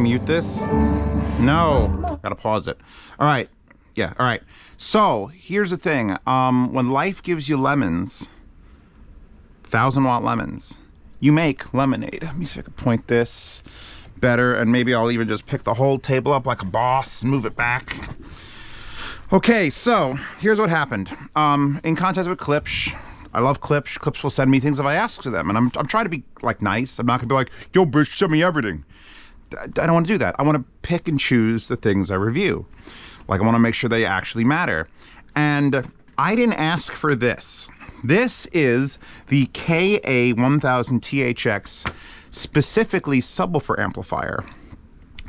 mute this? No. Gotta pause it. All right. Yeah, all right. So, here's the thing. When life gives you lemons, 1,000-watt lemons, you make lemonade. Let me see if I can point this better, and maybe I'll even just pick the whole table up like a boss and move it back. Okay, so here's what happened. In contact with Klipsch, I love Klipsch. Klipsch will send me things if I ask for them, and I'm trying to be like nice. I'm not gonna be like, yo, bitch, send me everything. I don't want to do that. I want to pick and choose the things I review. Like, I want to make sure they actually matter. And I didn't ask for this. This is the KA-1000-THX, specifically subwoofer amplifier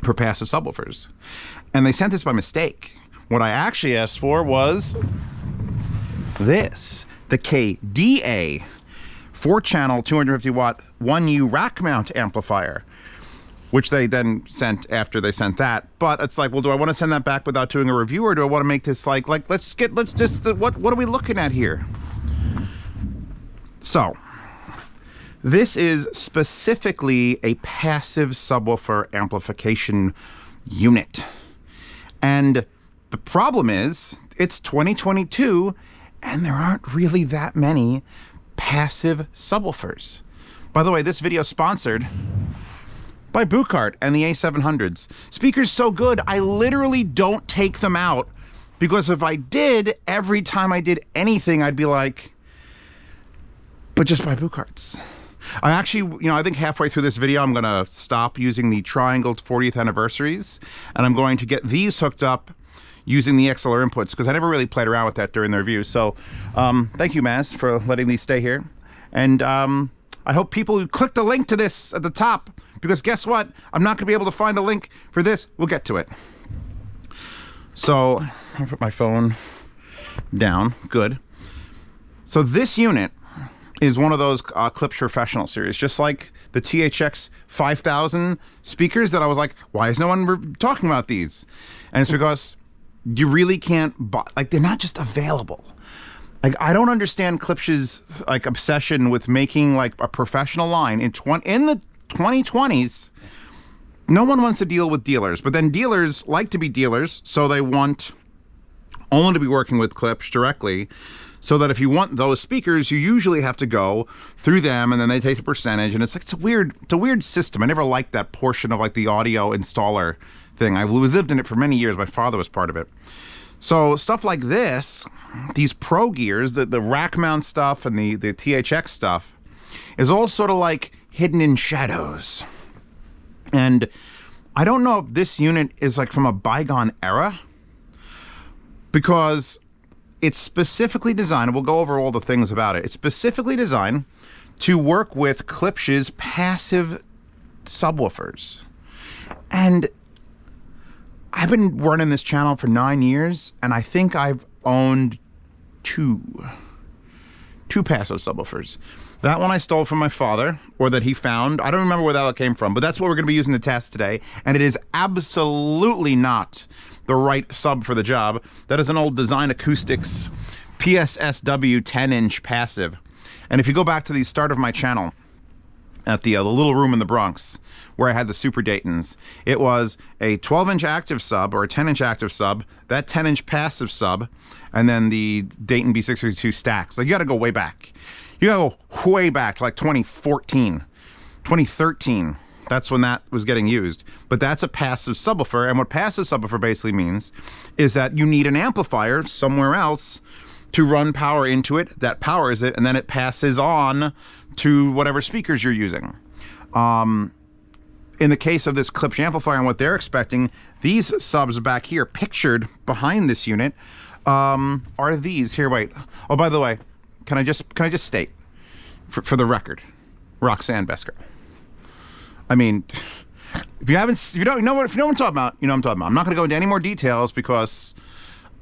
for passive subwoofers. And they sent this by mistake. What I actually asked for was this, the KDA 4-channel 250-watt 1U rack mount amplifier, which they then sent after they sent that. But it's like, well, do I want to send that back without doing a review, or do I want to make this like what are we looking at here? So, this is specifically a passive subwoofer amplification unit. And the problem is, it's 2022, and there aren't really that many passive subwoofers. By the way, this video is sponsored by Bucart and the A700s. Speakers so good, I literally don't take them out, because if I did, every time I did anything, I'd be like, but just buy Bucarts. I actually, I think halfway through this video, I'm gonna stop using the triangled 40th anniversaries, and I'm going to get these hooked up using the XLR inputs, because I never really played around with that during the review. So thank you, Maz, for letting these stay here. And I hope people who click the link to this at the top, because guess what? I'm not gonna be able to find a link for this. We'll get to it. So, I'll put my phone down, good. So this unit is one of those Klipsch Professional series, just like the THX 5000 speakers that I was like, why is no one talking about these? And it's because you really can't buy, like, they're not just available. Like, I don't understand Klipsch's like obsession with making like a professional line in the 2020s. No one wants to deal with dealers, but then dealers like to be dealers, so they want only to be working with Klipsch directly, so that if you want those speakers, you usually have to go through them, and then they take a percentage, and it's like, it's a weird system. I never liked that portion of like the audio installer thing. I lived in it for many years. My father was part of it. So stuff like this, these pro gears, the rack mount stuff and the THX stuff, is all sort of like hidden in shadows. And I don't know if this unit is like from a bygone era, because it's specifically designed, and we'll go over all the things about it, it's specifically designed to work with Klipsch's passive subwoofers. And I've been running this channel for 9 years, and I think I've owned two passive subwoofers. That one I stole from my father, or that he found. I don't remember where that came from, but that's what we're going to be using to test today. And it is absolutely not the right sub for the job. That is an old Design Acoustics PSSW 10-inch passive. And if you go back to the start of my channel, at the little room in the Bronx, where I had the Super Daytons, it was a 12-inch active sub, or a 10-inch active sub, that 10-inch passive sub, and then the Dayton B652 stacks. Like, you got to go way back. You gotta go way back to like 2014, 2013. That's when that was getting used. But that's a passive subwoofer, and what passive subwoofer basically means is that you need an amplifier somewhere else to run power into it, that powers it, and then it passes on to whatever speakers you're using. In the case of this Klipsch amplifier and what they're expecting, these subs back here, pictured behind this unit, are these. Here, wait. Oh, by the way, can I just state, for the record, Roxanne, best girl. I mean, if you don't know what I'm talking about, you know what I'm talking about. I'm not going to go into any more details because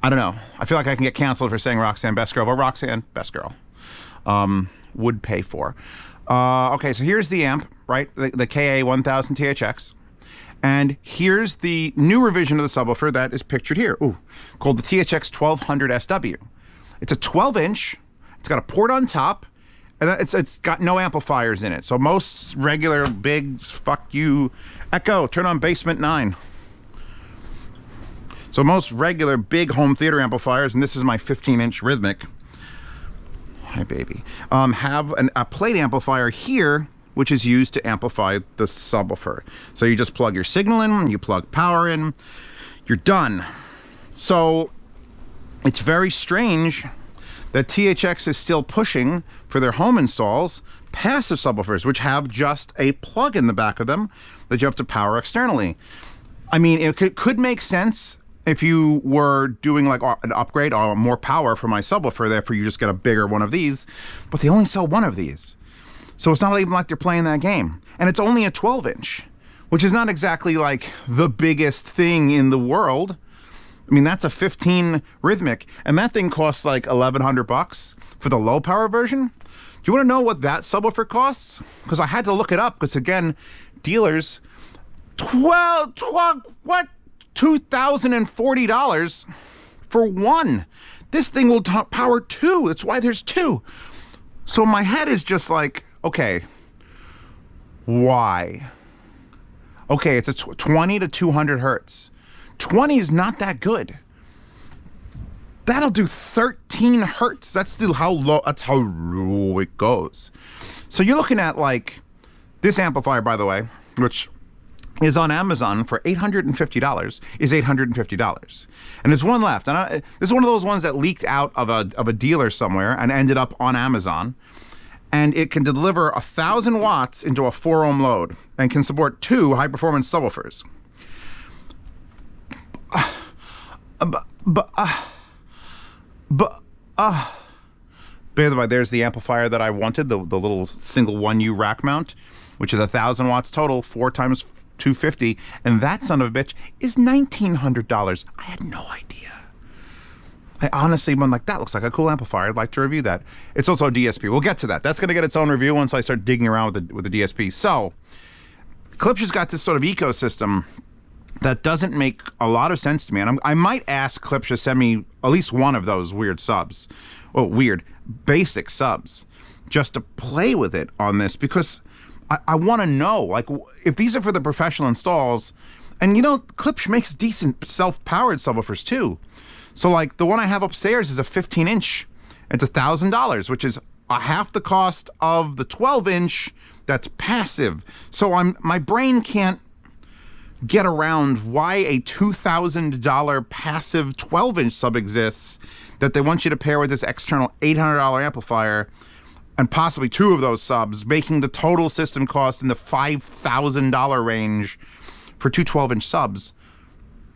I don't know. I feel like I can get canceled for saying Roxanne, best girl, but Roxanne, best girl, would pay for. Okay, so here's the amp, right? The KA-1000-THX. And here's the new revision of the subwoofer that is pictured here, called the THX 1200 SW. It's a 12-inch. It's got a port on top, And it's got no amplifiers in it. So most regular big, fuck you, Echo, turn on Basement 9. So most regular big home theater amplifiers, and this is my 15-inch rhythmic, hi baby, have a plate amplifier here, which is used to amplify the subwoofer. So you just plug your signal in, you plug power in, you're done. So it's very strange that THX is still pushing for their home installs passive subwoofers, which have just a plug in the back of them that you have to power externally. I mean, it could make sense if you were doing like an upgrade or more power for my subwoofer, therefore you just get a bigger one of these, but they only sell one of these. So it's not even like they're playing that game. And it's only a 12-inch, which is not exactly like the biggest thing in the world. I mean, that's a 15 rhythmic, and that thing costs like $1,100 for the low power version. Do you want to know what that subwoofer costs? Because I had to look it up, because again, dealers, $2,040 for one. This thing will power two. That's why there's two. So my head is just like, okay, why? Okay, it's a 20 to 200 hertz. 20 is not that good. That'll do 13 hertz. That's still how low. That's how low it goes. So you're looking at like this amplifier, by the way, which is on Amazon for $850, is $850. And there's one left. And this is one of those ones that leaked out of a dealer somewhere and ended up on Amazon. And it can deliver 1,000 watts into a 4 ohm load and can support 2 high performance subwoofers. By the way, there's the amplifier that I wanted, the little single 1U rack mount, which is 1,000 watts total, 4 times 250, and that son of a bitch is $1,900. I had no idea. I honestly went like, that looks like a cool amplifier. I'd like to review that. It's also a DSP. We'll get to that. That's going to get its own review once I start digging around with the DSP. So, Klipsch has got this sort of ecosystem that doesn't make a lot of sense to me. And I might ask Klipsch to send me at least one of those weird subs. Well, weird, basic subs, just to play with it on this, because I want to know, like, if these are for the professional installs, and you know, Klipsch makes decent self-powered subwoofers too. So like the one I have upstairs is a 15-inch. It's $1,000, which is half the cost of the 12-inch that's passive. So my brain can't get around why a $2,000 passive 12-inch sub exists that they want you to pair with this external $800 amplifier, and possibly 2 of those subs, making the total system cost in the $5,000 range for 2 12-inch subs.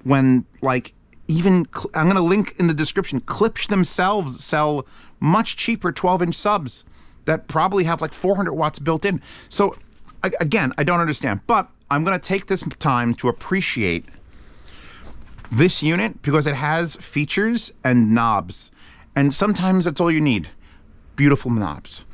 When, like, even, I'm going to link in the description, Klipsch themselves sell much cheaper 12-inch subs that probably have like 400 watts built in. So, again, I don't understand. But I'm going to take this time to appreciate this unit because it has features and knobs. And sometimes that's all you need. Beautiful knobs.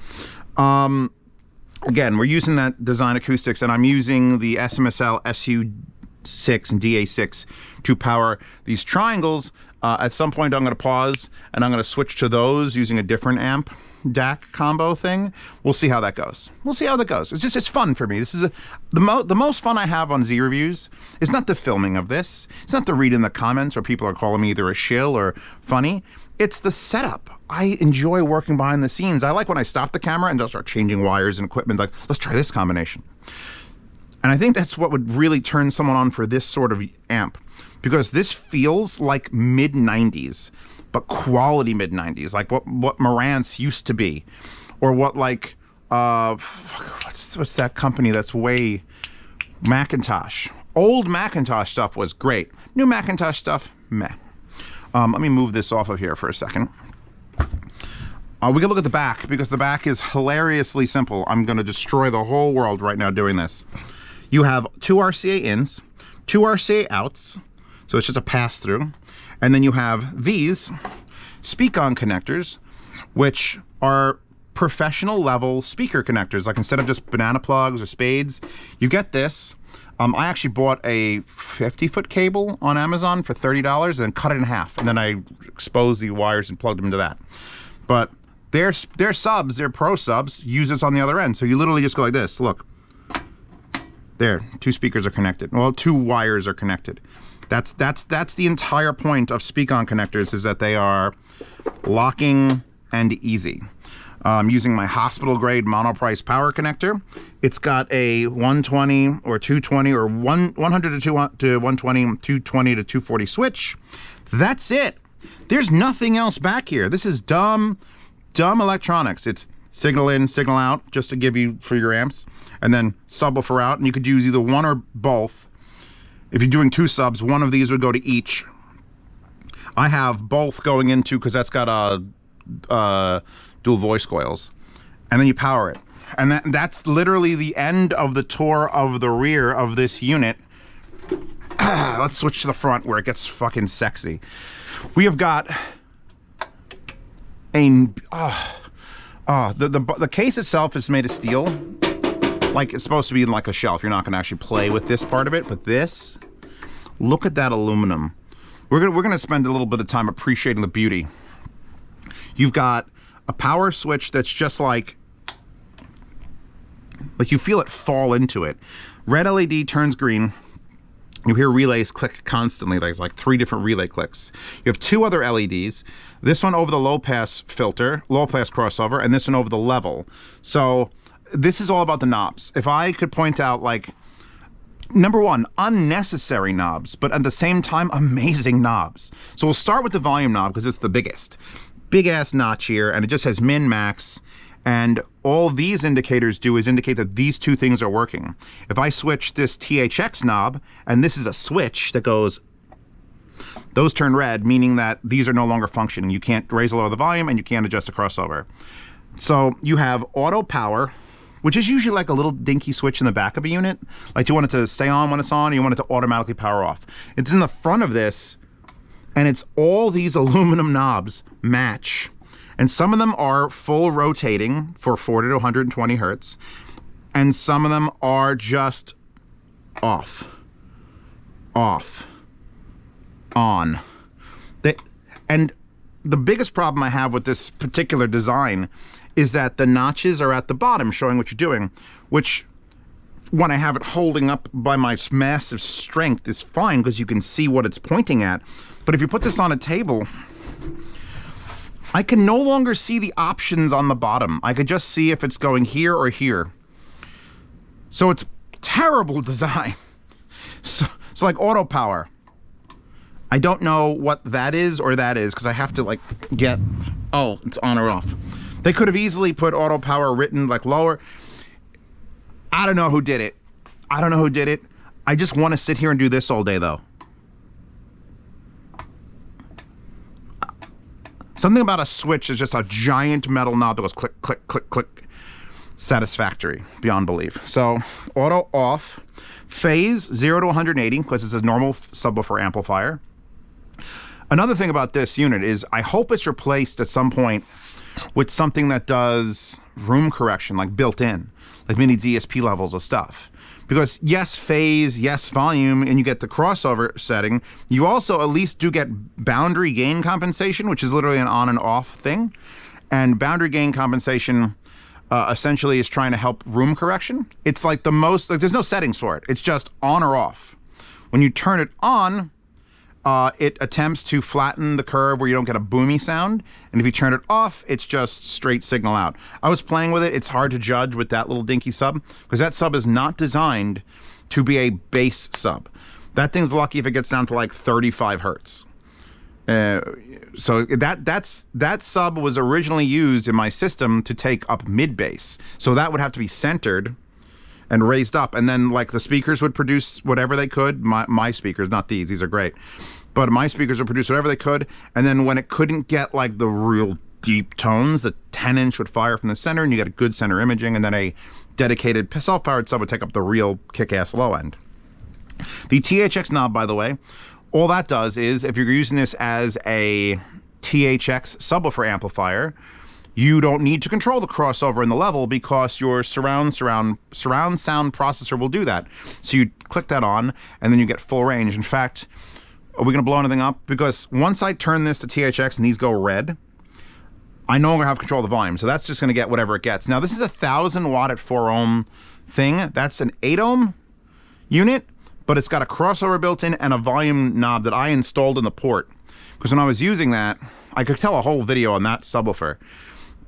Again, we're using that Design Acoustics, and I'm using the SMSL SU6 and DA6 to power these triangles. At some point, I'm going to pause, and I'm going to switch to those using a different amp DAC combo thing. We'll see how that goes. We'll see how that goes. It's fun for me. This is the most fun I have on Z Reviews is not the filming of this. It's not the reading the comments where people are calling me either a shill or funny. It's the setup. I enjoy working behind the scenes. I like when I stop the camera and just start changing wires and equipment. Like, let's try this combination. And I think that's what would really turn someone on for this sort of amp, because this feels like mid-90s, but quality mid-90s, like what Marantz used to be, or what like what's that company that's way Macintosh. Old Macintosh stuff was great. New Macintosh stuff, meh. Let me move this off of here for a second. We can look at the back, because the back is hilariously simple. I'm going to destroy the whole world right now doing this. You have 2 RCA ins, 2 RCA outs, so it's just a pass-through. And then you have these speak-on connectors, which are professional level speaker connectors. Like, instead of just banana plugs or spades, you get this. I actually bought a 50-foot cable on Amazon for $30 and then cut it in half. And then I exposed the wires and plugged them into that. But their subs, their pro subs, use this on the other end. So you literally just go like this. Look. There, 2 speakers are connected. Well, 2 wires are connected. That's the entire point of speak-on connectors, is that they are locking and easy. I'm using my hospital-grade monoprice power connector. It's got a 120 or 220 or 100 to 120, 220 to 240 switch. That's it. There's nothing else back here. This is dumb electronics. It's signal in, signal out, just to give you for your amps, and then subwoofer out, and you could use either one or both. If you're doing 2 subs, one of these would go to each. I have both going into, because that's got dual voice coils, and then you power it. And that's literally the end of the tour of the rear of this unit. Let's switch to the front where it gets fucking sexy. We have got a... the case itself is made of steel. Like, it's supposed to be like a shelf. You're not going to actually play with this part of it, but this, look at that aluminum. We're gonna spend a little bit of time appreciating the beauty. You've got a power switch that's just like you feel it fall into it. Red LED turns green. You hear relays click constantly. There's like 3 different relay clicks. You have 2 other LEDs. This one over the low pass filter, low pass crossover, and this one over the level. So this is all about the knobs. If I could point out, like, number 1, unnecessary knobs, but at the same time, amazing knobs. So we'll start with the volume knob because it's the biggest. Big ass notch here, and it just has min, max. And all these indicators do is indicate that these 2 things are working. If I switch this THX knob, and this is a switch that goes, those turn red, meaning that these are no longer functioning. You can't raise or lower the volume, and you can't adjust the crossover. So you have auto power, which is usually like a little dinky switch in the back of a unit. Like, you want it to stay on when it's on, or you want it to automatically power off. It's in the front of this, and it's all these aluminum knobs match. And some of them are full rotating for 40 to 120 hertz, and some of them are just off, on. And the biggest problem I have with this particular design is that the notches are at the bottom showing what you're doing, which, when I have it holding up by my massive strength, is fine because you can see what it's pointing at. But if you put this on a table, I can no longer see the options on the bottom. I could just see if it's going here or here. So it's terrible design. So like auto power. I don't know what that is or that is, because I have to like get, oh, it's on or off. They could have easily put auto power written like lower. I don't know who did it. I don't know who did it. I just want to sit here and do this all day though. Something about a switch is just a giant metal knob that goes click, click, click, click. Satisfactory, beyond belief. So, auto off. Phase 0 to 180, because it's a normal subwoofer amplifier. Another thing about this unit is I hope it's replaced at some point with something that does room correction, like built in, like mini DSP levels of stuff. Because yes, phase, yes, volume, and you get the crossover setting. You also at least do get boundary gain compensation, which is literally an on and off thing. And boundary gain compensation essentially is trying to help room correction. It's like the most, like, there's no settings for it. It's just on or off. When you turn it on, it attempts to flatten the curve where you don't get a boomy sound. And if you turn it off, it's just straight signal out. I was playing with it. It's hard to judge with that little dinky sub, because that sub is not designed to be a bass sub. That thing's lucky if it gets down to like 35 hertz. So that sub was originally used in my system to take up mid bass. So that would have to be centered and raised up, and then like the speakers would produce whatever they could. My speakers, not these are great, but my speakers would produce whatever they could. And then when it couldn't get like the real deep tones, the 10-inch would fire from the center, and you get a good center imaging, and then a dedicated self-powered sub would take up the real kick-ass low end. The THX knob, by the way, all that does is, if you're using this as a THX subwoofer amplifier, you don't need to control the crossover in the level, because your surround sound processor will do that. So you click that on, and then you get full range. In fact, are we going to blow anything up? Because once I turn this to THX and these go red, I no longer have control of the volume. So that's just going to get whatever it gets. Now, this is a 1,000 watt at 4 ohm thing. That's an 8 ohm unit, but it's got a crossover built in and a volume knob that I installed in the port. Because when I was using that, I could tell a whole video on that subwoofer.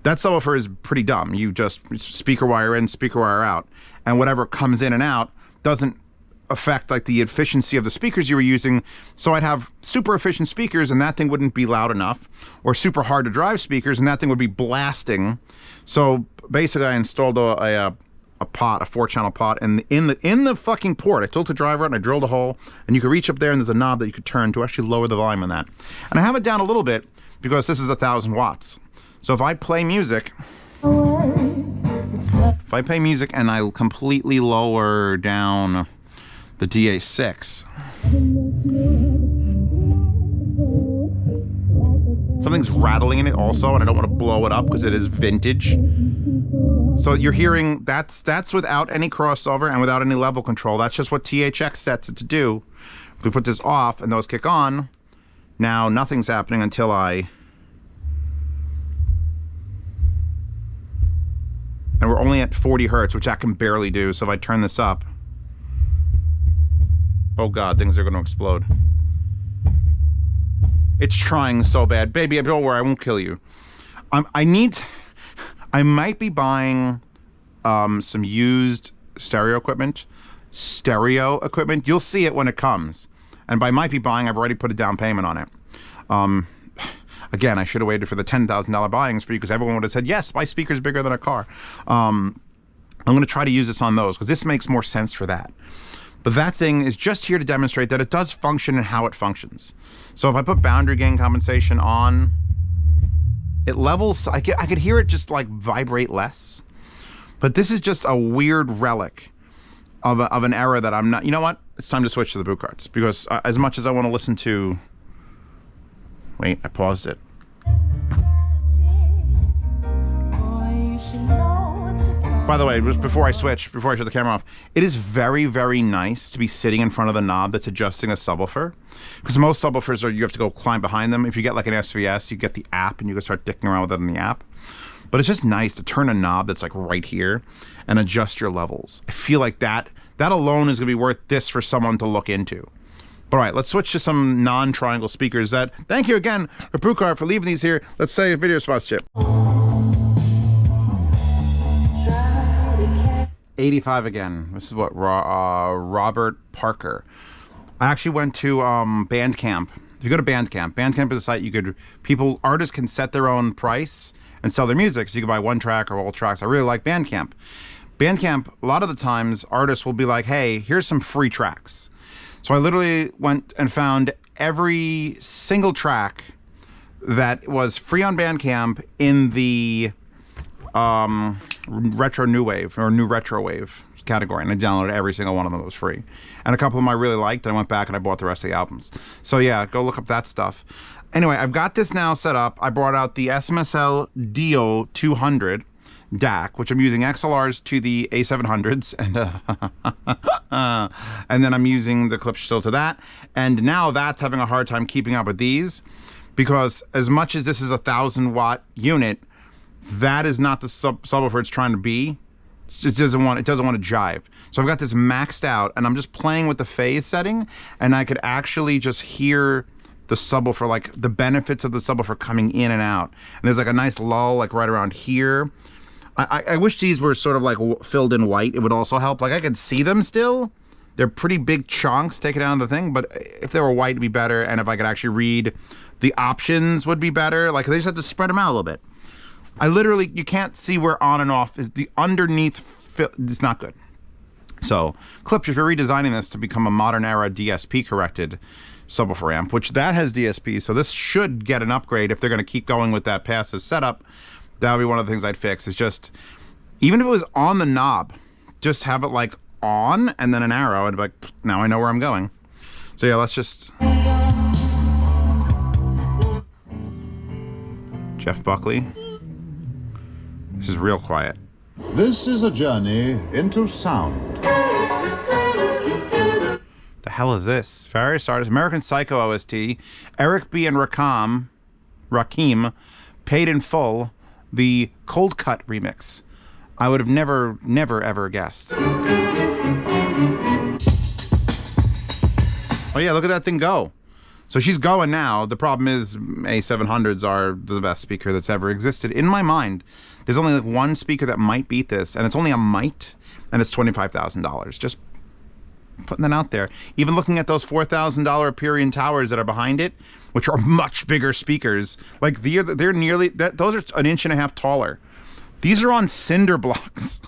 That subwoofer is pretty dumb. You just speaker wire in, speaker wire out, and whatever comes in and out doesn't affect like the efficiency of the speakers you were using. So I'd have super efficient speakers and that thing wouldn't be loud enough, or super hard to drive speakers and that thing would be blasting. So basically I installed a pot, a 4-channel pot, and in the fucking port, I tilted the driver and I drilled a hole, and you could reach up there and there's a knob that you could turn to actually lower the volume on that. And I have it down a little bit because this is 1,000 watts. So if I play music, and I completely lower down the DA6, something's rattling in it also, and I don't want to blow it up because it is vintage. So you're hearing that's without any crossover and without any level control. That's just what THX sets it to do. If we put this off and those kick on, now nothing's happening until and we're only at 40 hertz, which I can barely do. So if I turn this up, oh God, things are going to explode. It's trying so bad. Baby, don't worry, I won't kill you. I might be buying some used stereo equipment. You'll see it when it comes. And by might be buying, I've already put a down payment on it. Again, I should have waited for the $10,000 buying spree because everyone would have said, yes, my speaker's bigger than a car. I'm going to try to use this on those because this makes more sense for that. But that thing is just here to demonstrate that it does function and how it functions. So if I put boundary gain compensation on, it levels, I could hear it just like vibrate less. But this is just a weird relic of an era that I'm not, you know what? It's time to switch to the boot carts because as much as I want to listen to, wait, I paused it. By the way, before I shut the camera off, it is very, very nice to be sitting in front of the knob that's adjusting a subwoofer. Because most subwoofers you have to go climb behind them. If you get like an SVS, you get the app and you can start dicking around with it in the app. But it's just nice to turn a knob that's like right here and adjust your levels. I feel like that alone is gonna be worth this for someone to look into. All right, let's switch to some non-triangle speakers thank you again, Repukar, for leaving these here. Let's say a video sponsorship. 85 again. This is what Robert Parker. I actually went to Bandcamp. If you go to Bandcamp is a site artists can set their own price and sell their music. So you can buy one track or all tracks. I really like Bandcamp. Bandcamp, a lot of the times artists will be like, hey, here's some free tracks. So I literally went and found every single track that was free on Bandcamp in the retro new wave or new retro wave category, and I downloaded every single one of them that was free. And a couple of them I really liked, and I went back and I bought the rest of the albums. So yeah, go look up that stuff. Anyway, I've got this now set up. I brought out the SMSL DO200 DAC, which I'm using XLRs to the A700s, and then I'm using the Klipsch still to that. And now that's having a hard time keeping up with these, because as much as this is a 1,000 watt unit, that is not the subwoofer it's trying to be. It doesn't want to jive. So I've got this maxed out, and I'm just playing with the phase setting, and I could actually just hear the subwoofer, like the benefits of the subwoofer coming in and out. And there's like a nice lull, like right around here. I wish these were sort of like filled in white. It would also help. Like I could see them still. They're pretty big chunks taken out of the thing, but if they were white, it'd be better. And if I could actually read the options, would be better. Like they just have to spread them out a little bit. You can't see where on and off is. The underneath, it's not good. So Klipsch, if you're redesigning this to become a modern era DSP corrected subwoofer amp, which that has DSP, so this should get an upgrade if they're going to keep going with that passive setup. That would be one of the things I'd fix, is just, even if it was on the knob, just have it like on and then an arrow, and be like, now I know where I'm going. So yeah, let's just... Jeff Buckley. This is real quiet. This is a journey into sound. The hell is this? Various artists, American Psycho OST, Eric B. and Rakim, paid in full the Cold Cut remix. I would have never, ever guessed. Oh yeah, look at that thing go. So she's going now. The problem is A700s are the best speaker that's ever existed. In my mind, there's only like one speaker that might beat this, and it's only a might, and it's $25,000. Just putting that out there. Even looking at those $4,000 Aperion towers that are behind it, which are much bigger speakers, like they're nearly, those are 1.5 inches taller. These are on cinder blocks.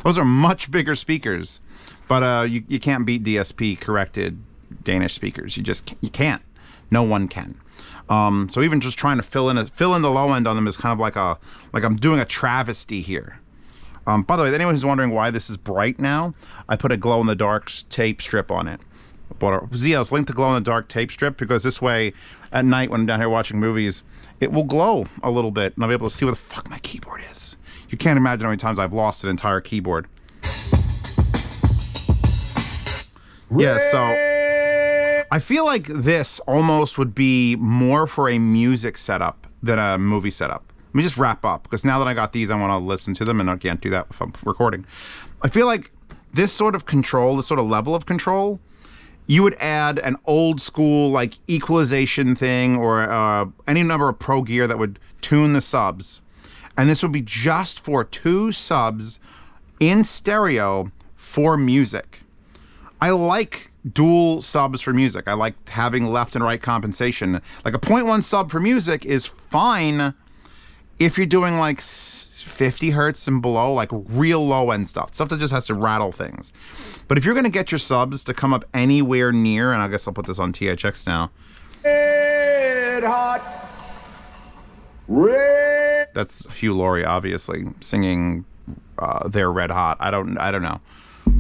Those are much bigger speakers, but you can't beat DSP corrected Danish speakers. You can't. No one can. So even just trying to fill in the low end on them is kind of like I'm doing a travesty here. By the way, anyone who's wondering why this is bright now, I put a glow-in-the-dark tape strip on it. Zeos, link the glow-in-the-dark tape strip, because this way, at night when I'm down here watching movies, it will glow a little bit, and I'll be able to see where the fuck my keyboard is. You can't imagine how many times I've lost an entire keyboard. Yeah, so I feel like this almost would be more for a music setup than a movie setup. Let me just wrap up, because now that I got these, I want to listen to them, and I can't do that if I'm recording. I feel like this sort of control, this sort of level of control, you would add an old school like equalization thing, or any number of pro gear that would tune the subs. And this would be just for 2 subs in stereo for music. I like dual subs for music. I like having left and right compensation. Like a 0.1 sub for music is fine if you're doing like 50 hertz and below, like real low end stuff that just has to rattle things. But if you're going to get your subs to come up anywhere near, and I guess I'll put this on THX now. Red hot. Red. That's Hugh Laurie, obviously, singing "They're Red Hot." I don't know. Oh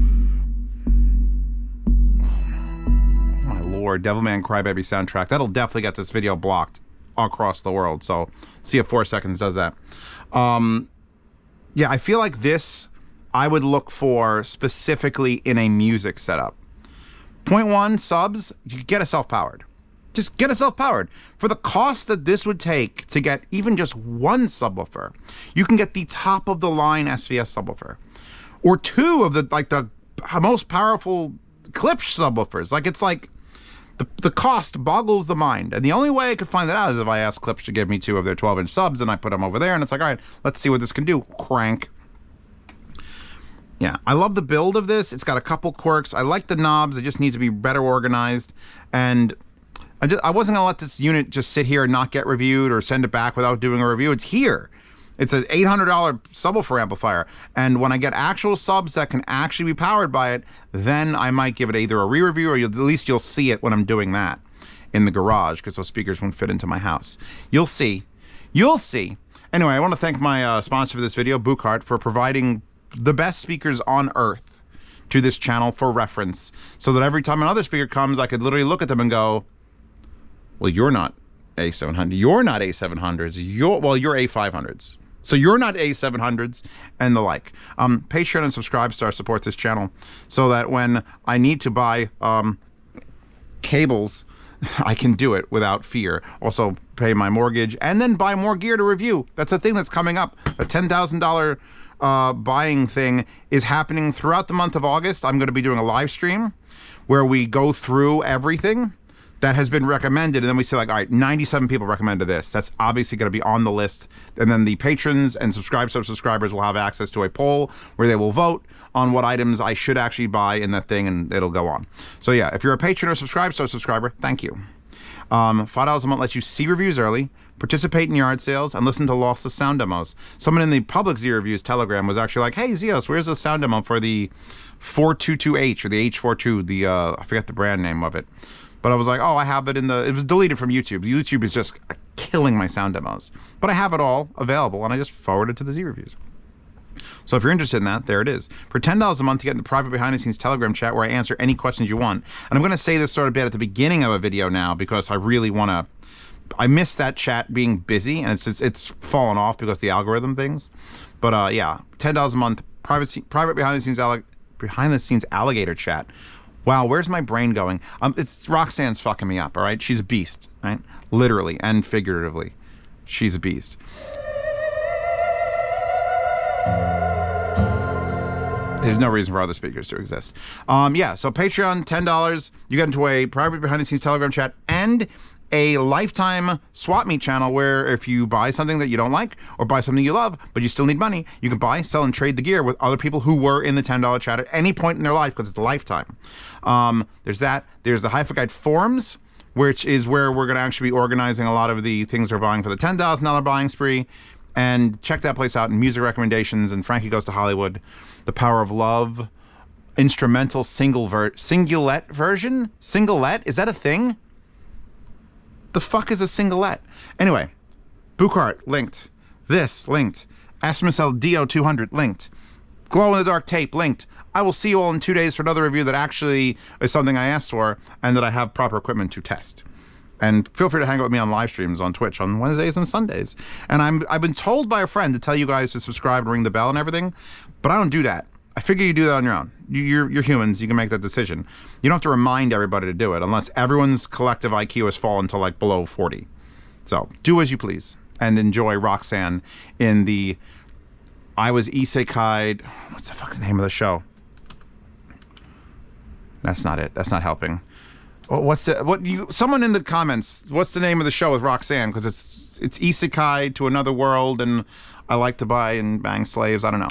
my lord, Devilman Crybaby soundtrack. That'll definitely get this video blocked across the world. So see if 4 seconds does that. Yeah, I feel like this I would look for specifically in a music setup. 0.1 subs, you get a self-powered. Just get a self-powered. For the cost that this would take to get even just one subwoofer, you can get the top of the line SVS subwoofer, or 2 of the most powerful Klipsch subwoofers. Like, it's like the cost boggles the mind. And the only way I could find that out is if I asked Klipsch to give me 2 of their 12-inch subs, and I put them over there, and it's like, all right, let's see what this can do. Crank. Yeah, I love the build of this. It's got a couple quirks. I like the knobs. They just need to be better organized. And I wasn't gonna let this unit just sit here and not get reviewed or send it back without doing a review. It's here. It's an $800 subwoofer amplifier, and when I get actual subs that can actually be powered by it, then I might give it either a re-review, or at least you'll see it when I'm doing that in the garage, because those speakers won't fit into my house. You'll see. You'll see. Anyway, I want to thank my sponsor for this video, Buchart, for providing the best speakers on earth to this channel for reference, so that every time another speaker comes, I could literally look at them and go, well, you're not A700. You're not A700s. You're A500s. So you're not A700s and the like. Patreon and Subscribestar support this channel so that when I need to buy cables, I can do it without fear. Also pay my mortgage and then buy more gear to review. That's a thing that's coming up. A $10,000 buying thing is happening throughout the month of August. I'm going to be doing a live stream where we go through everything that has been recommended, and then we say, like, all right, 97 people recommended this. That's obviously going to be on the list, and then the patrons and subscribers will have access to a poll where they will vote on what items I should actually buy in that thing, and it'll go on. So yeah, if you're a patron or subscriber, thank you. $5 a month lets you see reviews early, participate in yard sales, and listen to lossless sound demos. Someone in the public Z Reviews Telegram was actually like, hey, Zeos, where's the sound demo for the 422H or the H42, I forget the brand name of it. But I was like, oh, I have it it was deleted from YouTube. YouTube is just killing my sound demos. But I have it all available, and I just forwarded to the Z Reviews. So if you're interested in that, there it is. For $10 a month, you get in the private behind-the-scenes Telegram chat where I answer any questions you want. And I'm going to say this sort of bit at the beginning of a video now, because I really want to... I miss that chat being busy, and it's fallen off because of the algorithm things. But yeah, $10 a month, private behind-the-scenes alligator chat. Wow, where's my brain going? It's Roxanne's fucking me up, all right? She's a beast, right? Literally and figuratively. She's a beast. There's no reason for other speakers to exist. Yeah, so Patreon, $10. You get into a private behind-the-scenes Telegram chat and a lifetime swap meet channel where if you buy something that you don't like or buy something you love, but you still need money, you can buy, sell, and trade the gear with other people who were in the $10 chat at any point in their life because it's a lifetime. There's that. There's the Hi-Fi Guide forums, which is where we're going to actually be organizing a lot of the things we're buying for the $10,000 buying spree. And check that place out, and music recommendations, and Frankie Goes to Hollywood, The Power of Love, instrumental singulette version? Singlet? Is that a thing? The fuck is a singlet? Anyway, Buchart, linked. This, linked. Asmusel DO200, linked. Glow-in-the-dark tape, linked. I will see you all in 2 days for another review that actually is something I asked for and that I have proper equipment to test. And feel free to hang out with me on live streams on Twitch on Wednesdays and Sundays. And I've been told by a friend to tell you guys to subscribe and ring the bell and everything, but I don't do that. I figure you do that on your own. You're humans. You can make that decision. You don't have to remind everybody to do it unless everyone's collective IQ has fallen to like below 40. So do as you please and enjoy Roxanne in the I Was Isekai. What's the fucking name of the show? That's not it. That's not helping. Someone in the comments, what's the name of the show with Roxanne? Because it's isekai to another world and I like to buy and bang slaves. I don't know.